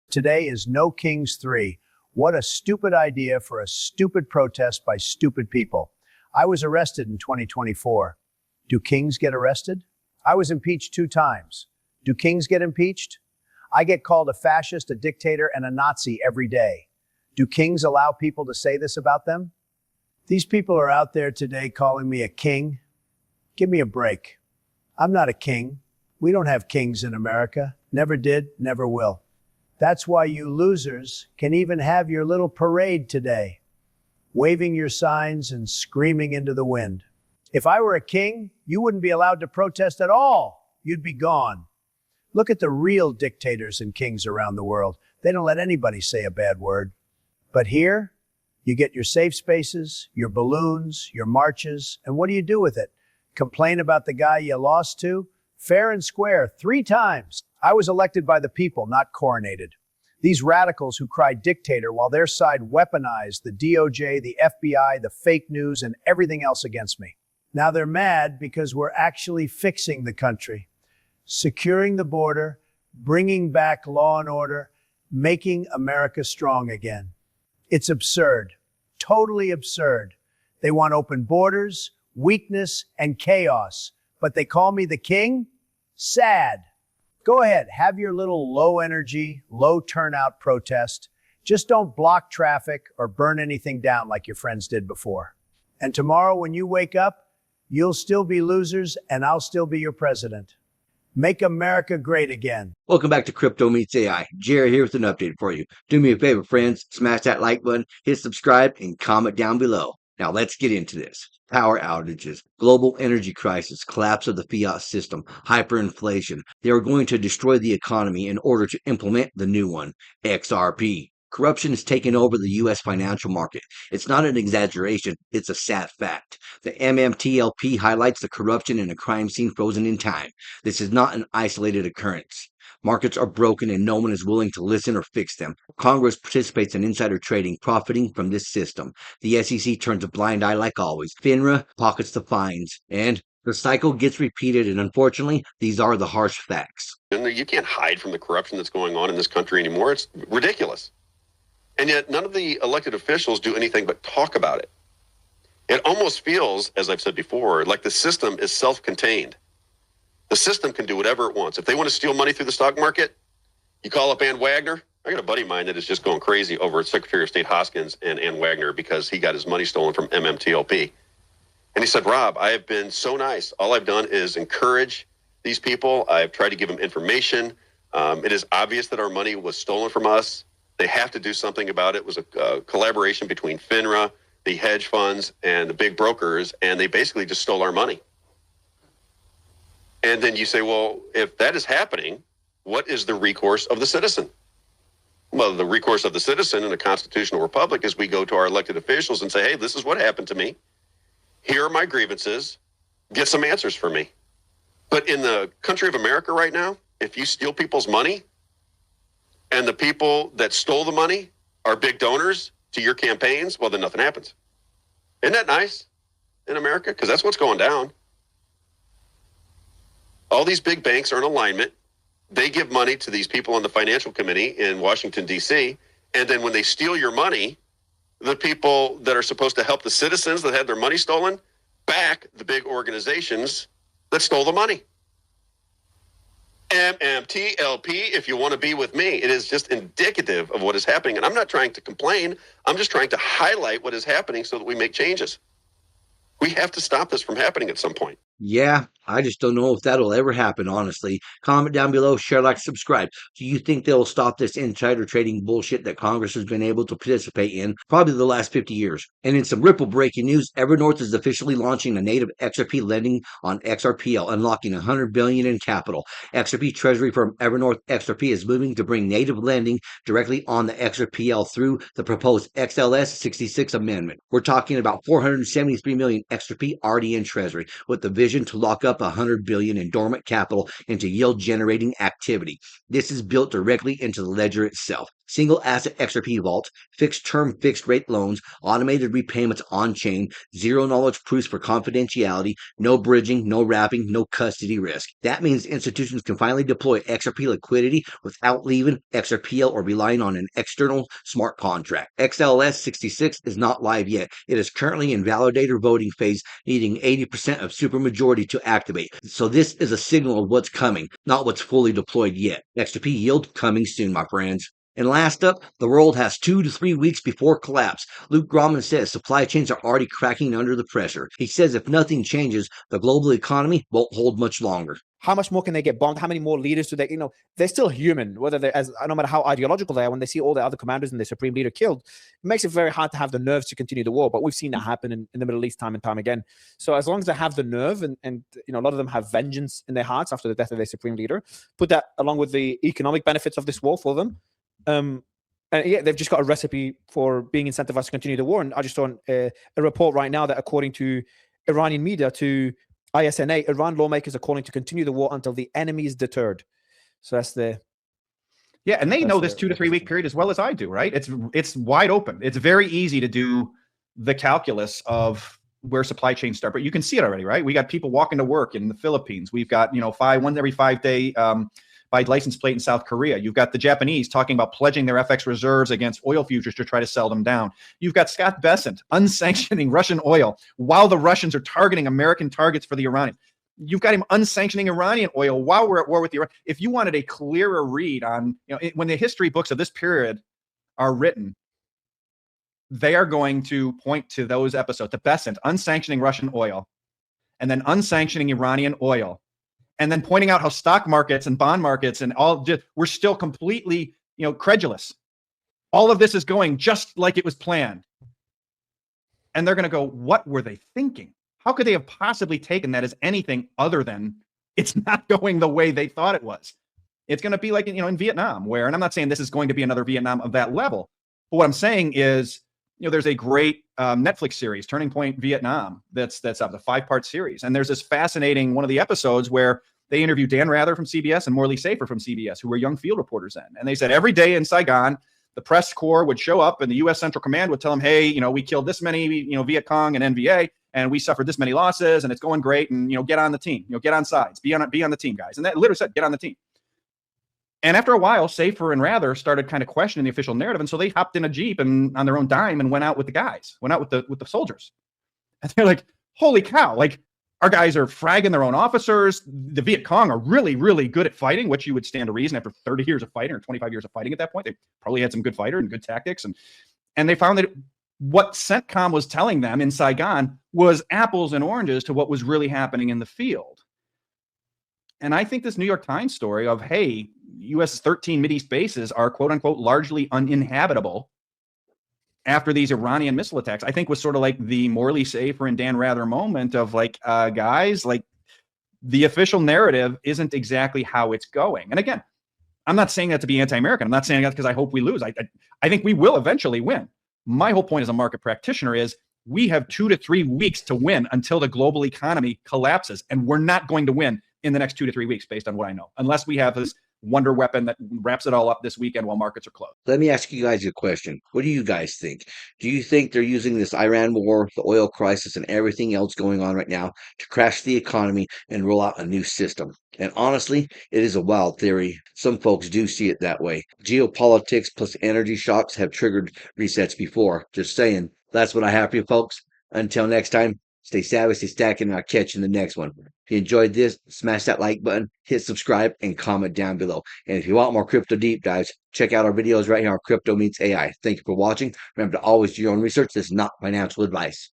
Today is No Kings 3. What a stupid idea for a stupid protest by stupid people. I was arrested in 2024. Do kings get arrested? I was impeached 2 times. Do kings get impeached? I get called a fascist, a dictator, and a Nazi every day. Do kings allow people to say this about them? These people are out there today calling me a king. Give me a break. I'm not a king. We don't have kings in America. Never did, never will. That's why you losers can even have your little parade today, waving your signs and screaming into the wind. If I were a king, you wouldn't be allowed to protest at all. You'd be gone. Look at the real dictators and kings around the world. They don't let anybody say a bad word. But here, you get your safe spaces, your balloons, your marches, and what do you do with it? Complain about the guy you lost to? Fair and square, 3 times. I was elected by the people, not coronated. These radicals who cry dictator while their side weaponized the DOJ, the FBI, the fake news, and everything else against me. Now they're mad because we're actually fixing the country, securing the border, bringing back law and order, making America strong again. It's absurd, totally absurd. They want open borders, weakness, and chaos, but they call me the king? Sad. Go ahead, have your little low energy, low turnout protest. Just don't block traffic or burn anything down like your friends did before. And tomorrow when you wake up, you'll still be losers and I'll still be your president. Make America great again. Welcome back to Crypto Meets AI. Jerry here with an update for you. Do me a favor, friends. Smash that like button, hit subscribe, and comment down below. Now let's get into this. Power outages, global energy crisis, collapse of the fiat system, hyperinflation. They are going to destroy the economy in order to implement the new one, XRP. Corruption has taken over the U.S. financial market. It's not an exaggeration, it's a sad fact. The MMTLP highlights the corruption in a crime scene frozen in time. This is not an isolated occurrence. Markets are broken and no one is willing to listen or fix them. Congress participates in insider trading, profiting from this system. The SEC turns a blind eye like always. FINRA pockets the fines. And the cycle gets repeated, and unfortunately, these are the harsh facts. You can't hide from the corruption that's going on in this country anymore. It's ridiculous. And yet none of the elected officials do anything but talk about it. It almost feels, as I've said before, like the system is self-contained. The system can do whatever it wants. If they want to steal money through the stock market, you call up Ann Wagner. I got a buddy of mine that is just going crazy over at Secretary of State Hoskins and Ann Wagner because he got his money stolen from MMTLP. And he said, Rob, I have been so nice. All I've done is encourage these people. I've tried to give them information. It is obvious that our money was stolen from us. They have to do something about it. It was a collaboration between FINRA, the hedge funds, and the big brokers, and they basically just stole our money. And then you say, well, if that is happening, what is the recourse of the citizen? Well, the recourse of the citizen in a constitutional republic is we go to our elected officials and say, hey, this is what happened to me. Here are my grievances. Get some answers for me. But in the country of America right now, if you steal people's money and the people that stole the money are big donors to your campaigns, well, then nothing happens. Isn't that nice in America? Because that's what's going down. All these big banks are in alignment. They give money to these people on the financial committee in Washington, D.C. And then when they steal your money, the people that are supposed to help the citizens that had their money stolen back the big organizations that stole the money. MMTLP, if you want to be with me, it is just indicative of what is happening. And I'm not trying to complain. I'm just trying to highlight what is happening so that we make changes. We have to stop this from happening at some point. Yeah, I just don't know if that'll ever happen, honestly. Comment down below, share, like, subscribe. Do you think they'll stop this insider trading bullshit that Congress has been able to participate in probably the last 50 years? And in some Ripple breaking news, Evernorth is officially launching a native XRP lending on XRPL, unlocking $100 billion in capital. XRP treasury firm Evernorth XRP is moving to bring native lending directly on the XRPL through the proposed XLS-66 amendment. We're talking about 473 million XRP already in treasury, with the vision to lock up $100 billion in dormant capital into yield-generating activity. This is built directly into the ledger itself. single asset XRP vault, fixed term fixed rate loans, automated repayments on chain, zero knowledge proofs for confidentiality, no bridging, no wrapping, no custody risk. That means institutions can finally deploy XRP liquidity without leaving XRPL or relying on an external smart contract. XLS-66 is not live yet. It is currently in validator voting phase, needing 80% of supermajority to activate. So this is a signal of what's coming, not what's fully deployed yet. XRP yield coming soon, my friends. And last up, the world has 2 to 3 weeks before collapse. Luke Gromen says supply chains are already cracking under the pressure. He says if nothing changes, the global economy won't hold much longer. How much more can they get bonked? How many more leaders do they, they're still human, whether they're, no matter how ideological they are, when they see all the other commanders and the supreme leader killed, it makes it very hard to have the nerves to continue the war. But we've seen that happen in the Middle East time and time again. So as long as they have the nerve and a lot of them have vengeance in their hearts after the death of their supreme leader, put that along with the economic benefits of this war for them. And yeah, they've just got a recipe for being incentivized to continue the war. And I just saw a report right now that according to Iranian media, to ISNA, Iran lawmakers are calling to continue the war until the enemy is deterred. So that's and they know this 2 to 3 week period as well as I do, right? It's wide open. It's very easy to do the calculus of where supply chains start, but you can see it already, right? We got people walking to work in the Philippines. We've got one every 5 day by license plate in South Korea. You've got the Japanese talking about pledging their FX reserves against oil futures to try to sell them down. You've got Scott Bessent unsanctioning Russian oil while the Russians are targeting American targets for the Iranians. You've got him unsanctioning Iranian oil while we're at war with Iran. If you wanted a clearer read on, when the history books of this period are written, they are going to point to those episodes, the Bessent unsanctioning Russian oil and then unsanctioning Iranian oil, and then pointing out how stock markets and bond markets and all we're still completely, credulous. All of this is going just like it was planned. And they're going to go, what were they thinking? How could they have possibly taken that as anything other than it's not going the way they thought it was? It's going to be like, in Vietnam, where, and I'm not saying this is going to be another Vietnam of that level, but what I'm saying is, there's a great Netflix series, Turning Point Vietnam, that's up, the 5-part series. And there's this fascinating one of the episodes where they interview Dan Rather from CBS and Morley Safer from CBS, who were young field reporters then. And they said every day in Saigon, the press corps would show up and the U.S. Central Command would tell them, hey, we killed this many, Viet Cong and NVA, and we suffered this many losses, and it's going great, and, get on the team, get on sides, be on the team, guys. And that literally said, get on the team. And after a while, Safer and Rather started kind of questioning the official narrative. And so they hopped in a Jeep and on their own dime and went out with the guys, went out with the soldiers. And they're like, holy cow, like our guys are fragging their own officers. The Viet Cong are really, really good at fighting, which you would stand to reason after 30 years of fighting or 25 years of fighting at that point. They probably had some good fighter and good tactics. And they found that what CENTCOM was telling them in Saigon was apples and oranges to what was really happening in the field. And I think this New York Times story of, hey, U.S. 13 Mideast bases are quote unquote largely uninhabitable after these Iranian missile attacks, I think was sort of like the Morley Safer and Dan Rather moment of like, guys, like the official narrative isn't exactly how it's going. And again, I'm not saying that to be anti-American. I'm not saying that because I hope we lose. I think we will eventually win. My whole point as a market practitioner is we have 2 to 3 weeks to win until the global economy collapses. And we're not going to win in the next 2 to 3 weeks based on what I know, unless we have this wonder weapon that wraps it all up this weekend while markets are closed. Let me ask you guys a question. What do you guys think? Do you think they're using this Iran war, the oil crisis, and everything else going on right now to crash the economy and roll out a new system? And honestly, it is a wild theory. Some folks do see it that way. Geopolitics plus energy shocks have triggered resets before. Just saying. That's what I have for you folks. Until next time, stay savvy, stay stacking, and I'll catch you in the next one. If you enjoyed this, smash that like button, hit subscribe, and comment down below. And if you want more crypto deep dives, check out our videos right here on Crypto Meets AI. Thank you for watching. Remember to always do your own research. This is not financial advice.